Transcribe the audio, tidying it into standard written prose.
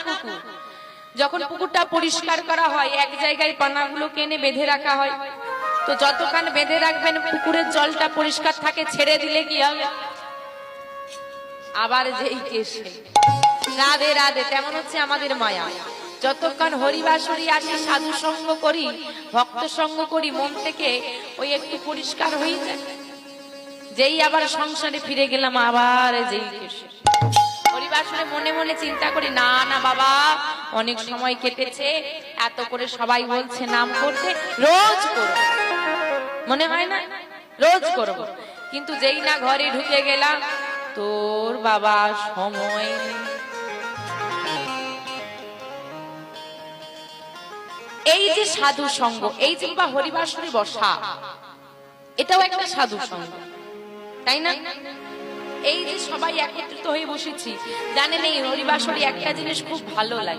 পুকুর। যখন পুকুরটা পরিষ্কার করা হয় এক জায়গায় পানাগুলোকে এনে বেঁধে রাখা হয়। তো যতক্ষণ বেঁধে রাখবেন পুকুরের জলটা পরিষ্কার থাকে, ছেড়ে দিলে কি হবে? আবার যেই কেসে রাধে রাধে, তেমন হচ্ছে আমাদের মায়া। যতক্ষণ হরিবাসরি আসি, সাধু সঙ্গ করি, ভক্ত সঙ্গ করি, মন থেকে ওই একটু পরিষ্কার হয়ে যায়। যেই আবার সংসারে ফিরে গেলাম আবার যেই কেসে হরিবাসরে মনে মনে চিন্তা করি, না না বাবা, অনেক সময় কেটেছে, এত করে সবাই বলছে নাম করতে, রোজ করব, মনে হয় না রোজ করব। কিন্তু যেই না ঘরে ঢুকে গেলাম, তোর বাবা সময় নেই। এই যে সাধু সঙ্গ, এই যে বা হরিবাসরে বসা, এটাও একটা সাধু সঙ্গ, তাই না? এই যে সবাই একত্রিত হয়ে বসেছি, জানেন এই হরিবাসরে একটা জিনিস খুব ভালো লাগে।